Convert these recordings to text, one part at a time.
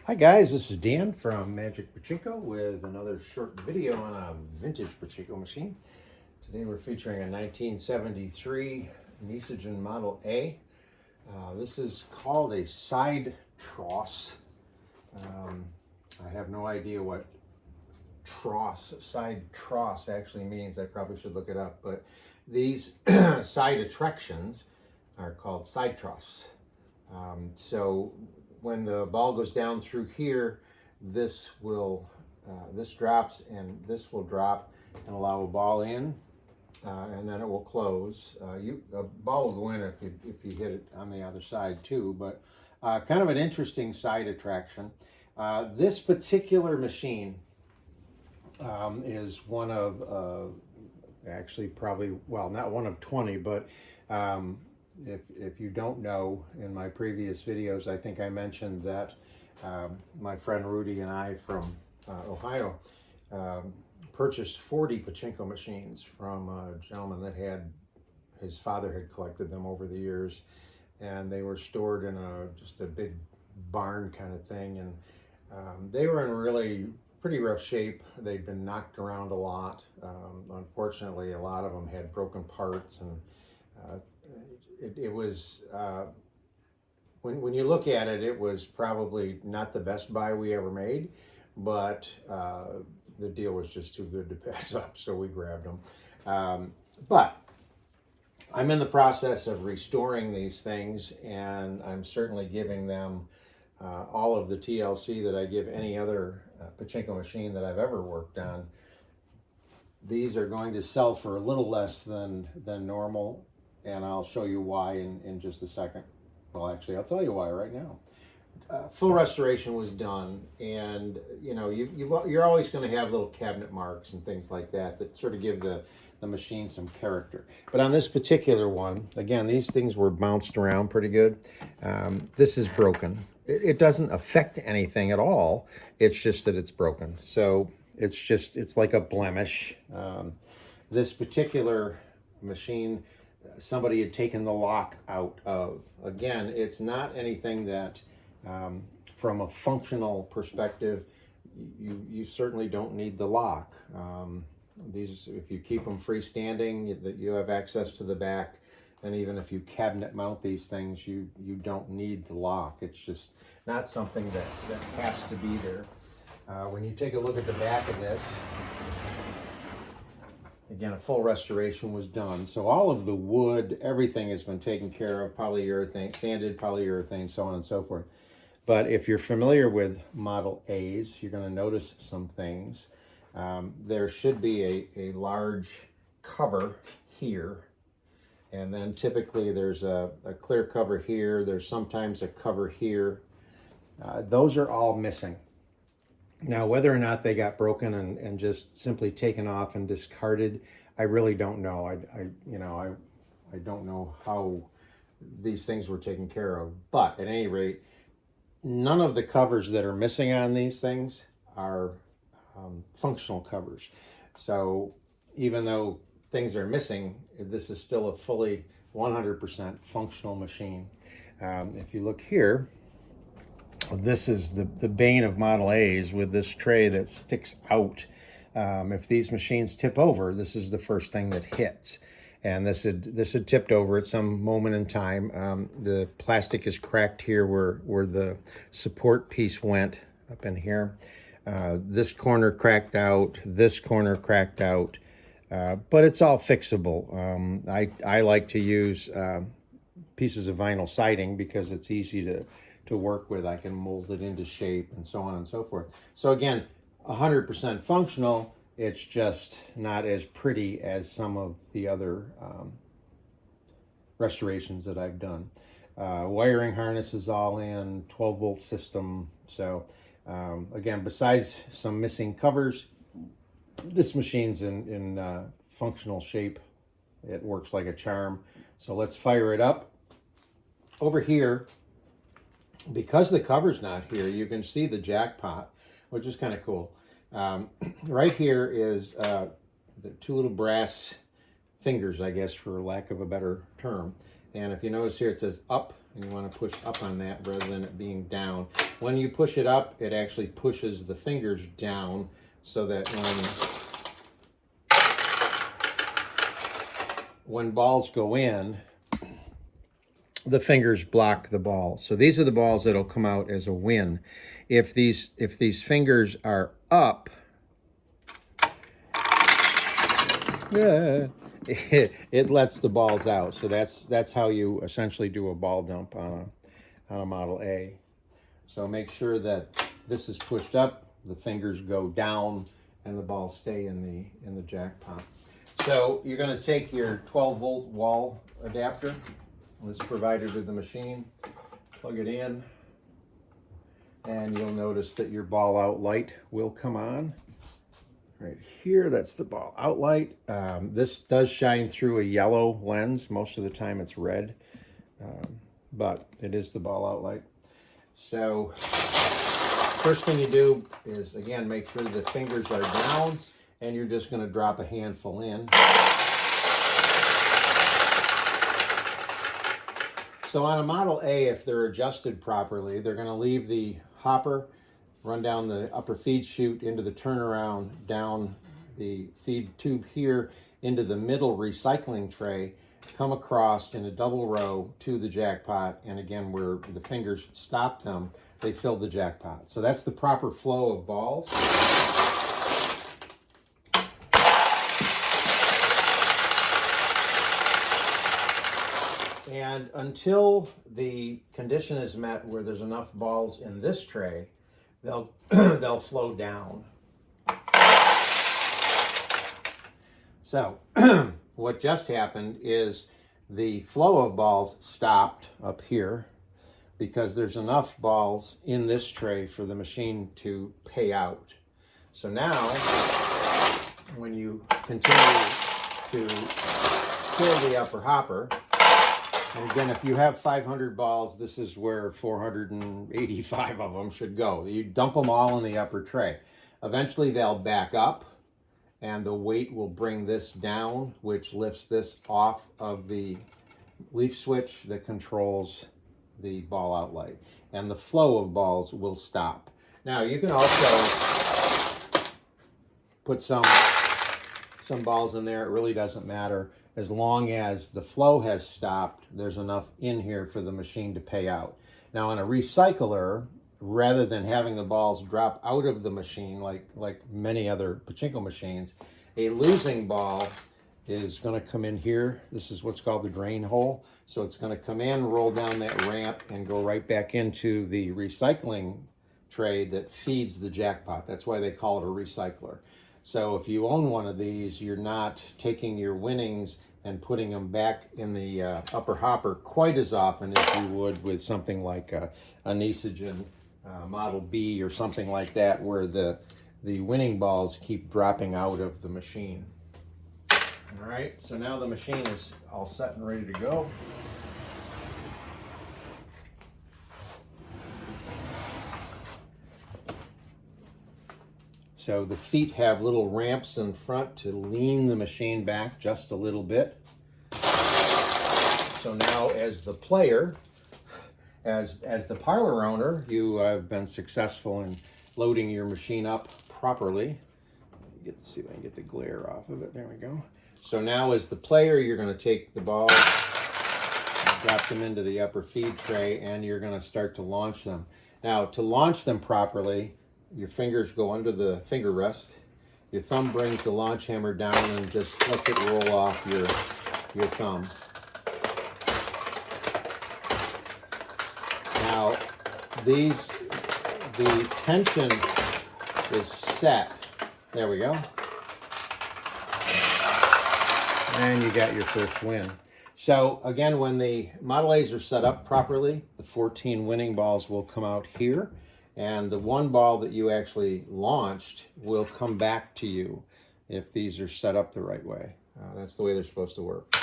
Hi guys, this is Dan from Magic Pachinko with another short video on a vintage Pachinko machine. Today we're featuring a 1973 Nishijin Model A. This is called a side tross. I have no idea what side tross actually means. I probably should look it up, but these side attractions are called side tross. So when the ball goes down through here, this drops and this will drop and allow a ball in, and then it will close. A ball will go in if you hit it on the other side too, but kind of an interesting side attraction. This particular machine is one of actually probably, well, not one of 20, but if you don't know, in my previous videos, I think I mentioned that my friend Rudy and I from Ohio purchased 40 Pachinko machines from a gentleman that his father had collected them over the years, and they were stored in just a big barn kind of thing, and they were in really pretty rough shape. They'd been knocked around a lot. Unfortunately, a lot of them had broken parts, and it was, when you look at it, it was probably not the best buy we ever made, but the deal was just too good to pass up, so we grabbed them. But I'm in the process of restoring these things, and I'm certainly giving them all of the TLC that I give any other Pachinko machine that I've ever worked on. These are going to sell for a little less than normal, and I'll show you why in just a second. Well, actually, I'll tell you why right now. Full restoration was done, and you know, you're always going to have little cabinet marks and things like that sort of give the machine some character. But on this particular one, again, these things were bounced around pretty good. This is broken. It doesn't affect anything at all. It's just that it's broken. So it's like a blemish. This particular machine, somebody had taken the lock out of. Again, it's not anything that, from a functional perspective, you certainly don't need the lock. These, if you keep them freestanding, that you have access to the back, and even if you cabinet mount these things, you don't need the lock. It's just not something that has to be there. When you take a look at the back of this, again, a full restoration was done. So all of the wood, everything has been taken care of, polyurethane, sanded polyurethane, so on and so forth. But if you're familiar with Model A's, you're going to notice some things. There should be a large cover here, and then typically there's a clear cover here. There's sometimes a cover here. Those are all missing. Now, whether or not they got broken and just simply taken off and discarded, I really don't know. I don't know how these things were taken care of. But at any rate, none of the covers that are missing on these things are functional covers. So even though things are missing, this is still a fully 100% functional machine. If you look here, this is the bane of Model A's, with this tray that sticks out. If these machines tip over, this is the first thing that hits. And this had tipped over at some moment in time. The plastic is cracked here where the support piece went up in here. This corner cracked out, this corner cracked out, but it's all fixable. I like to use pieces of vinyl siding because it's easy to work with. I can mold it into shape and so on and so forth. So again, 100% functional. It's just not as pretty as some of the other restorations that I've done. Wiring harness is all in, 12-volt system. So again, besides some missing covers, this machine's in functional shape. It works like a charm. So let's fire it up. Over here, because the cover's not here, you can see the jackpot, which is kind of cool. Right here is the two little brass fingers, I guess, for lack of a better term. And if you notice here, it says up, and you want to push up on that rather than it being down. When you push it up, it actually pushes the fingers down so that when balls go in, the fingers block the ball. So these are the balls that'll come out as a win. If these fingers are up, it lets the balls out. So that's how you essentially do a ball dump on a Model A. So make sure that this is pushed up, the fingers go down, and the balls stay in the jackpot. So you're going to take your 12-volt wall adapter that's provided with the machine, plug it in, and you'll notice that your ball out light will come on. Right here, that's the ball out light. This does shine through a yellow lens. Most of the time it's red, but it is the ball out light. So first thing you do is, again, make sure the fingers are down, and you're just going to drop a handful in. So on a Model A, if they're adjusted properly, they're going to leave the hopper, run down the upper feed chute into the turnaround, down the feed tube here into the middle recycling tray, come across in a double row to the jackpot, and again, where the fingers stop them, they fill the jackpot. So that's the proper flow of balls. And until the condition is met where there's enough balls in this tray, they'll they'll flow down. So what just happened is the flow of balls stopped up here because there's enough balls in this tray for the machine to pay out. So now, when you continue to fill the upper hopper, and again, if you have 500 balls, this is where 485 of them should go. You dump them all in the upper tray. Eventually they'll back up, and the weight will bring this down, which lifts this off of the leaf switch that controls the ball out light. And the flow of balls will stop. Now, you can also put some balls in there. It really doesn't matter. As long as the flow has stopped, there's enough in here for the machine to pay out. Now, on a recycler, rather than having the balls drop out of the machine like many other Pachinko machines, a losing ball is going to come in here. This is what's called the drain hole. So it's going to come in, roll down that ramp, and go right back into the recycling tray that feeds the jackpot. That's why they call it a recycler. So if you own one of these, you're not taking your winnings and putting them back in the upper hopper quite as often as you would with something like a Nishijin Model B or something like that, where the winning balls keep dropping out of the machine. All right, so now the machine is all set and ready to go. So the feet have little ramps in front to lean the machine back just a little bit. So now as the player, as the parlor owner, you have been successful in loading your machine up properly. See if I can get the glare off of it. There we go. So now as the player, you're going to take the balls, drop them into the upper feed tray, and you're going to start to launch them. Now, to launch them properly, your fingers go under the finger rest. Your thumb brings the launch hammer down and just lets it roll off your thumb. Now, the tension is set. There we go. And you got your first win. So again, when the Model A's are set up properly, the 14 winning balls will come out here, and the one ball that you actually launched will come back to you if these are set up the right way. That's the way they're supposed to work.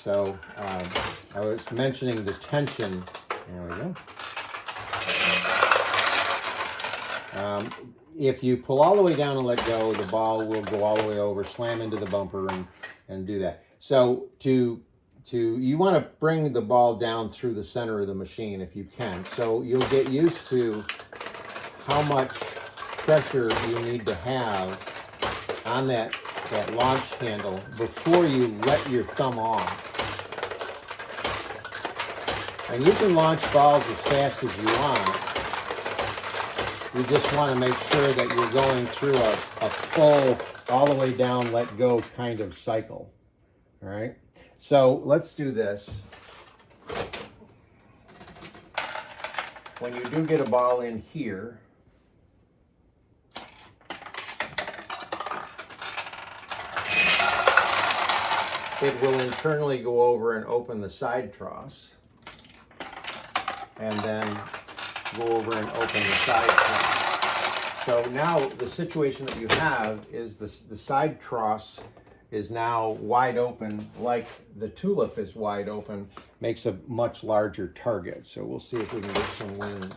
So I was mentioning the tension. There we go. If you pull all the way down and let go, the ball will go all the way over, slam into the bumper, and do that. So to you want to bring the ball down through the center of the machine if you can. So you'll get used to how much pressure you need to have on that launch handle before you let your thumb off. And you can launch balls as fast as you want. You just want to make sure that you're going through a full, all the way down, let go kind of cycle. All right? So let's do this. When you do get a ball in here, it will internally go over and open the side truss, and then go over and open the side truss. So now the situation that you have is the side truss is now wide open, like the tulip is wide open, makes a much larger target. So we'll see if we can get some wins.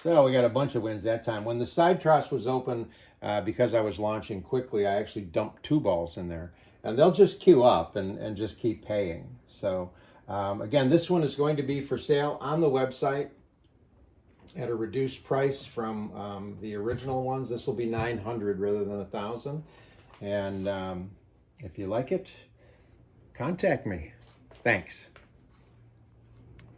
So we got a bunch of wins that time. When the side truss was open, because I was launching quickly, I actually dumped 2 balls in there. And they'll just queue up and just keep paying. So again, this one is going to be for sale on the website at a reduced price from the original ones. This will be $900 rather than $1,000. And if you like it, contact me. Thanks.